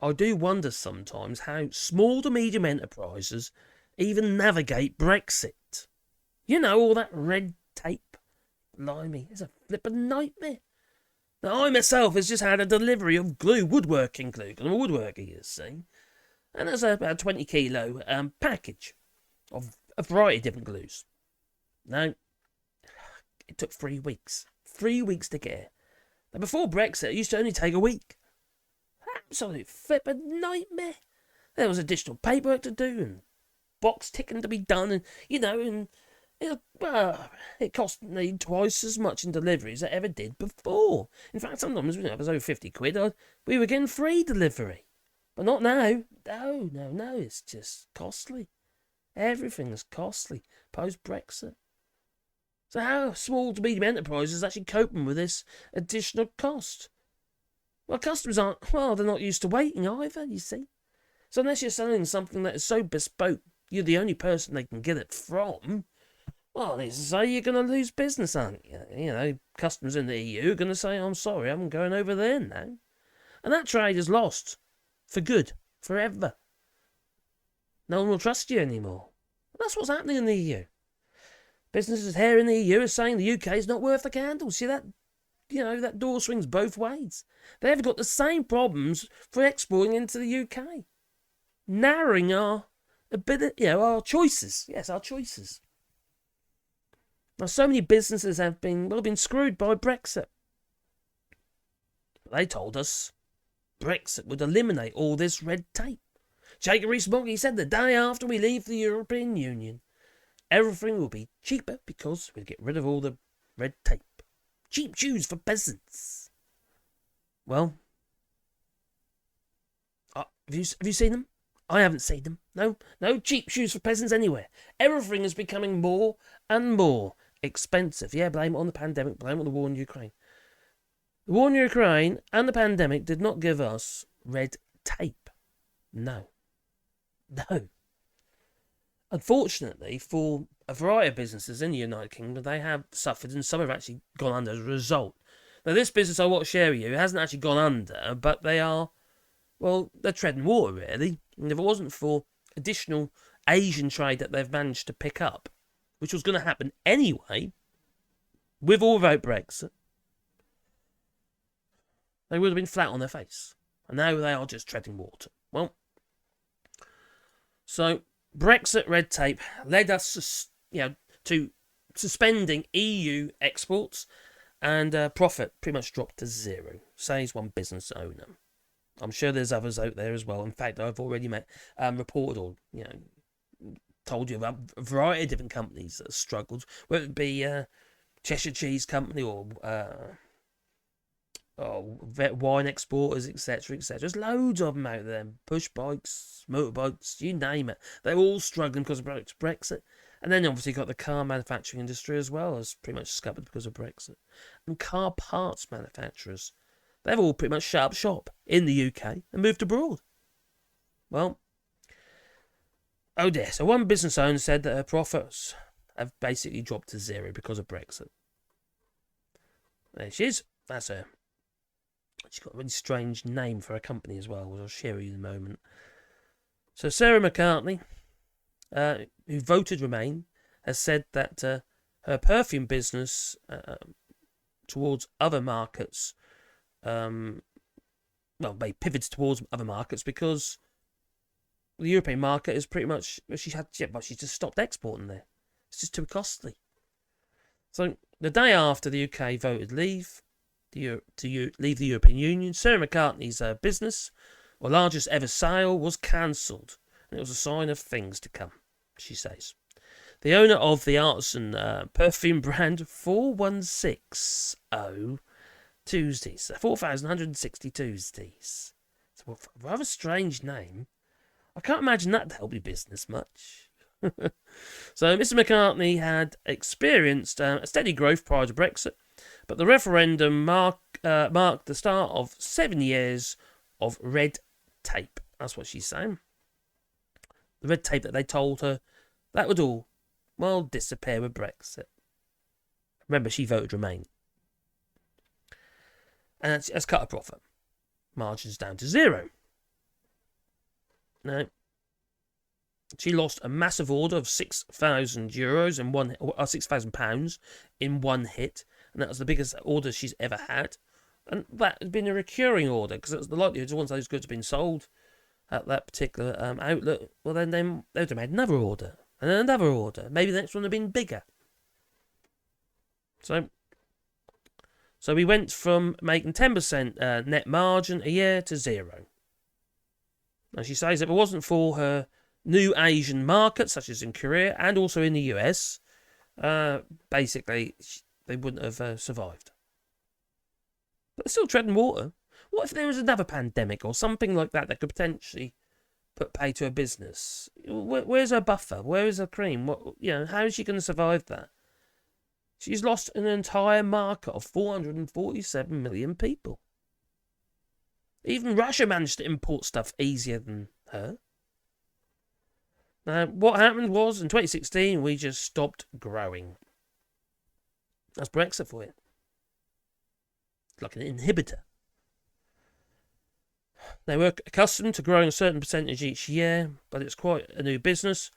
I do wonder sometimes how small to medium enterprises even navigate Brexit. You know, all that red tape. Blimey, it's a flippin' nightmare. Now, I myself has just had a delivery of woodworking glue, because I'm a woodworker, you see. And there's about a 20 kilo package of a variety of different glues. Now, it took 3 weeks. 3 weeks to get here. Now, before Brexit, it used to only take a week. Absolute flippin' nightmare. There was additional paperwork to do and box ticking to be done, and it cost me twice as much in deliveries as it ever did before. In fact, sometimes it was over 50 quid. We were getting free delivery, but not now. No, it's just costly. Everything is costly post-Brexit. So how small to medium enterprises actually coping with this additional cost? Well, customers they're not used to waiting either, you see. So unless you're selling something that is so bespoke, you're the only person they can get it from, well, it's to say you're going to lose business, aren't you? You know, customers in the EU are going to say, I'm sorry, I'm going over there now. And that trade is lost. For good. Forever. No one will trust you anymore. And that's what's happening in the EU. Businesses here in the EU are saying the UK is not worth the candle. See that? You know, that door swings both ways. They've got the same problems for exporting into the UK. Narrowing our ability, our choices. Yes, our choices. Now, so many businesses have been screwed by Brexit. They told us Brexit would eliminate all this red tape. Jacob Rees-Mogg said the day after we leave the European Union, everything will be cheaper because we'll get rid of all the red tape. Cheap shoes for peasants. Well, have you seen them? I haven't seen them. No cheap shoes for peasants anywhere. Everything is becoming more and more expensive. Yeah, blame it on the pandemic, blame it on the war in Ukraine. The war in Ukraine and the pandemic did not give us red tape. No. Unfortunately, for a variety of businesses in the United Kingdom, they have suffered and some have actually gone under as a result. Now, this business I want to share with you hasn't actually gone under, but they're treading water, really. And if it wasn't for additional Asian trade that they've managed to pick up, which was going to happen anyway, with or without Brexit, they would have been flat on their face. And now they are just treading water. Well, so Brexit red tape led us to suspending EU exports, and profit pretty much dropped to zero, says one business owner. I'm sure there's others out there as well. In fact, I've already reported or told you about a variety of different companies that have struggled, whether it be Cheshire Cheese Company or wine exporters, etc., etc. There's loads of them out there. Push bikes, motorbikes, you name it. They're all struggling because of Brexit. And then obviously got the car manufacturing industry as well, as pretty much scuppered because of Brexit. And car parts manufacturers, they've all pretty much shut up shop in the UK and moved abroad. Well, oh dear. So one business owner said that her profits have basically dropped to zero because of Brexit. There she is. That's her. She's got a really strange name for a company as well, which I'll share with you in a moment. So Sarah McCartney, who voted Remain, has said that her perfume business towards other markets, they pivoted towards other markets because the European market is pretty much, she's just stopped exporting there. It's just too costly. So the day after the UK voted leave the European Union, Sarah McCartney's business, or largest ever sale, was cancelled. And it was a sign of things to come, she says. The owner of the artisan perfume brand 4160 Tuesdays, 4,160 Tuesdays. It's a rather strange name. I can't imagine that to help your business much. So Mr. McCartney had experienced a steady growth prior to Brexit, but the referendum marked the start of 7 years of red tape. That's what she's saying. The red tape that they told her that would all, disappear with Brexit. Remember, she voted Remain. And that's cut her profit. Margins down to zero. Now, she lost a massive order of €6,000 in one, or £6,000 in one hit, and that was the biggest order she's ever had. And that has been a recurring order because it was the likelihood once those goods have been sold at that particular outlet, well then they would have made another order and then another order. Maybe the next one would have been bigger. So we went from making 10% net margin a year to zero. Now she says if it wasn't for her new Asian markets, such as in Korea and also in the US, basically they wouldn't have survived. But they're still treading water. What if there was another pandemic or something like that could potentially put pay to her business? Where's her buffer? Where is her cream? How is she going to survive that? She's lost an entire market of 447 million people. Even Russia managed to import stuff easier than her. Now, what happened was, in 2016, we just stopped growing. That's Brexit for you. It's like an inhibitor. They were accustomed to growing a certain percentage each year, but it's quite a new business.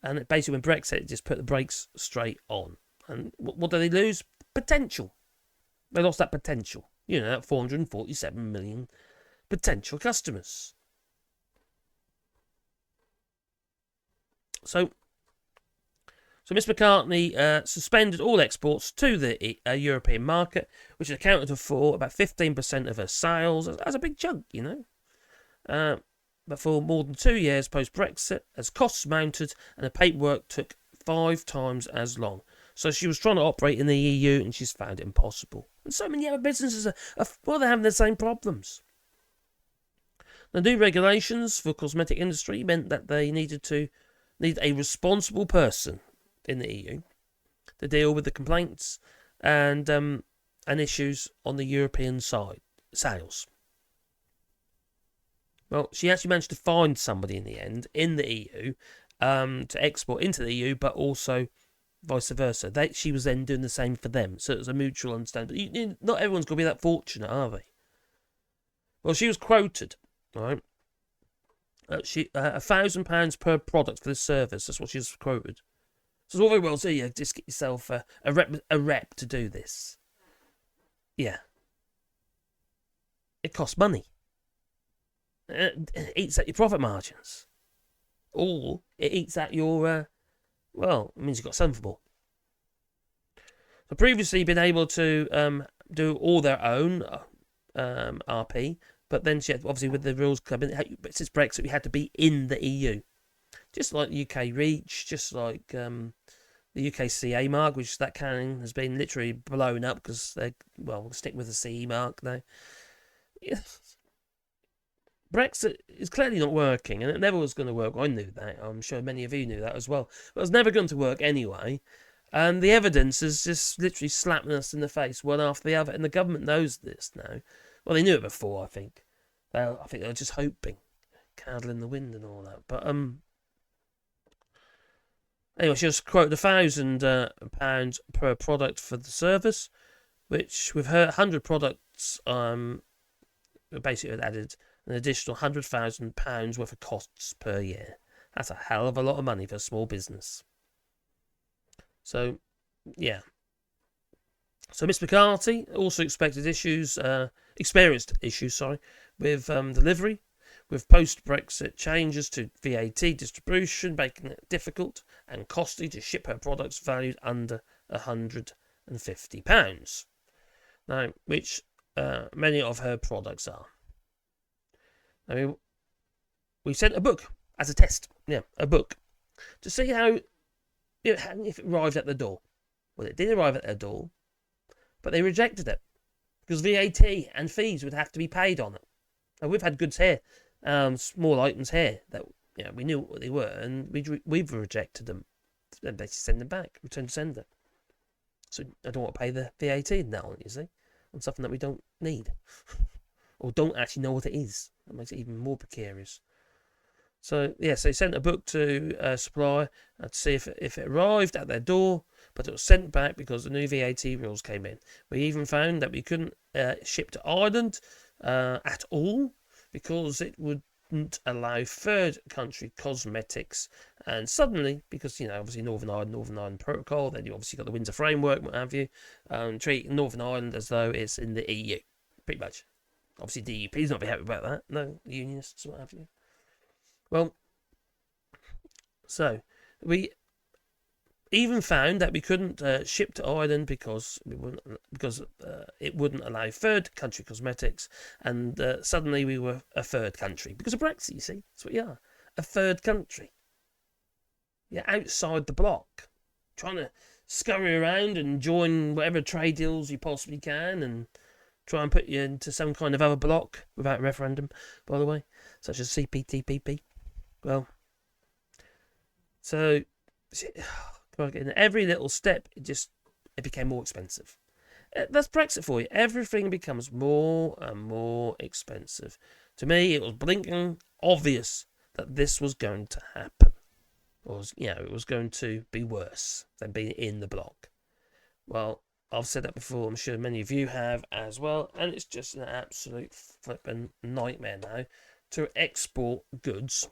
And basically, when Brexit just put the brakes straight on. And what did they lose? Potential. They lost that potential. That 447 million potential customers. So Miss McCartney suspended all exports to the European market, which accounted for about 15% of her sales. That's a big chunk, But for more than 2 years post-Brexit, as costs mounted and the paperwork took 5 times as long. So she was trying to operate in the EU and she's found it impossible. And so many other businesses they're having the same problems. The new regulations for cosmetic industry meant that they need a responsible person in the EU to deal with the complaints and issues on the European side sales. Well, she actually managed to find somebody in the end in the EU to export into the EU, but also vice versa. She was then doing the same for them, so it was a mutual understanding. Not everyone's going to be that fortunate, are they? Well, she was quoted, right? £1,000 per product for this service. That's what she was quoted. So it's all very well, so you just get yourself a rep to do this. Yeah. It costs money. It eats at your profit margins. Or it eats at your, it means you've got something more. So previously you've been able to do all their own RP, but then she had, obviously with the rules coming, since Brexit, we had to be in the EU. Just like UK REACH, just like the UK CA mark, which that can has been literally blown up because we'll stick with the CE mark now. Yes. Brexit is clearly not working, and it never was going to work. I knew that. I'm sure many of you knew that as well. But it was never going to work anyway. And the evidence is just literally slapping us in the face one after the other. And the government knows this now. Well, they knew it before, I think. I think they were just hoping. Candle in the wind and all that. But, anyway, she was quoted £1,000 per product for the service, which with her 100 products, basically added an additional £100,000 worth of costs per year. That's a hell of a lot of money for a small business. So, yeah. So Miss McCartney also experienced issues, with delivery, with post-Brexit changes to VAT distribution, making it difficult and costly to ship her products valued under £150. Now, which many of her products are. I mean, we sent a book as a test. Yeah, a book. To see how, if it arrived at the door. Well, it did arrive at their door, but they rejected it. Because VAT and fees would have to be paid on it. And we've had goods here, small items here, that we knew what they were, and we've rejected them. And basically send them back, return to sender. So I don't want to pay the VAT now, you see, on something that we don't need. Or don't actually know what it is. That makes it even more precarious. So, so he sent a book to a supplier to see if it arrived at their door, but it was sent back because the new VAT rules came in. We even found that we couldn't ship to Ireland at all because it would wouldn't allow third country cosmetics. And suddenly, because, obviously Northern Ireland Protocol, then you obviously got the Windsor Framework, what have you, treating Northern Ireland as though it's in the EU, pretty much. Obviously, the DUP's not very happy about that. No, the unionists, what have you. Well, so we even found that we couldn't ship to Ireland because it wouldn't allow third country cosmetics, and suddenly we were a third country because of Brexit. You see, that's what you are, a third country. You're outside the bloc, trying to scurry around and join whatever trade deals you possibly can, and try and put you into some kind of other bloc without referendum, by the way, such as CPTPP. Well, so in every little step, it became more expensive. That's Brexit for you. Everything becomes more and more expensive. To me, it was blinking obvious that this was going to happen. It was going to be worse than being in the bloc. Well, I've said that before. I'm sure many of you have as well. And it's just an absolute flipping nightmare now to export goods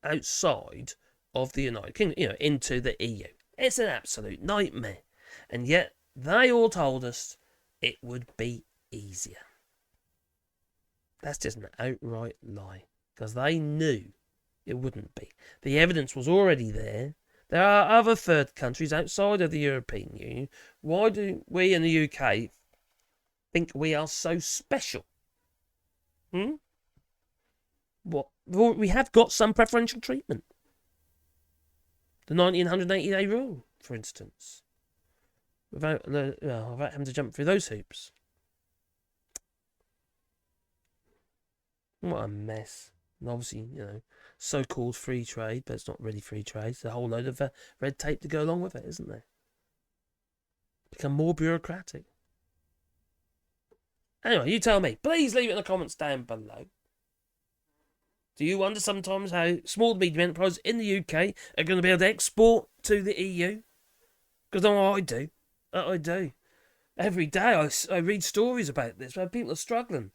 outside of the United Kingdom, into the EU. It's an absolute nightmare. And yet, they all told us it would be easier. That's just an outright lie. Because they knew it wouldn't be. The evidence was already there. There are other third countries outside of the European Union. Why do we in the UK think we are so special? What? We have got some preferential treatment. The 180-day rule, for instance. Without having to jump through those hoops. What a mess. And obviously, so-called free trade, but it's not really free trade. It's a whole load of red tape to go along with it, isn't there? Become more bureaucratic. Anyway, you tell me. Please leave it in the comments down below. Do you wonder sometimes how small to medium enterprises in the UK are going to be able to export to the EU? Because I do. I do. Every day I read stories about this where people are struggling.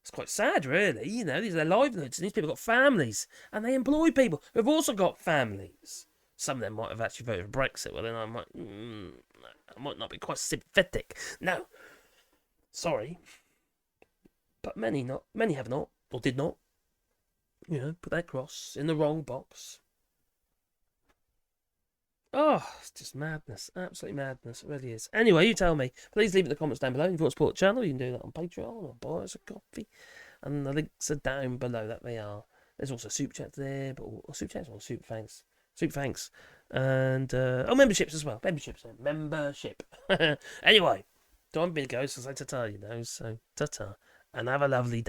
It's quite sad, really. These are their livelihoods, and these people have got families, and they employ people who've also got families. Some of them might have actually voted for Brexit. Well, then I might not be quite sympathetic. No, sorry, but many have not, or did not. Put their cross in the wrong box. Oh, it's just madness. Absolutely madness. It really is. Anyway, you tell me. Please leave it in the comments down below. If you want to support the channel, you can do that on Patreon or buy us a coffee. And the links are down below. That they are. There's also Super Chat there. Super Chats or Super Thanks. Super Thanks. And, memberships as well. Membership. Anyway, time for me to go. So say ta-ta, So ta-ta. And have a lovely day.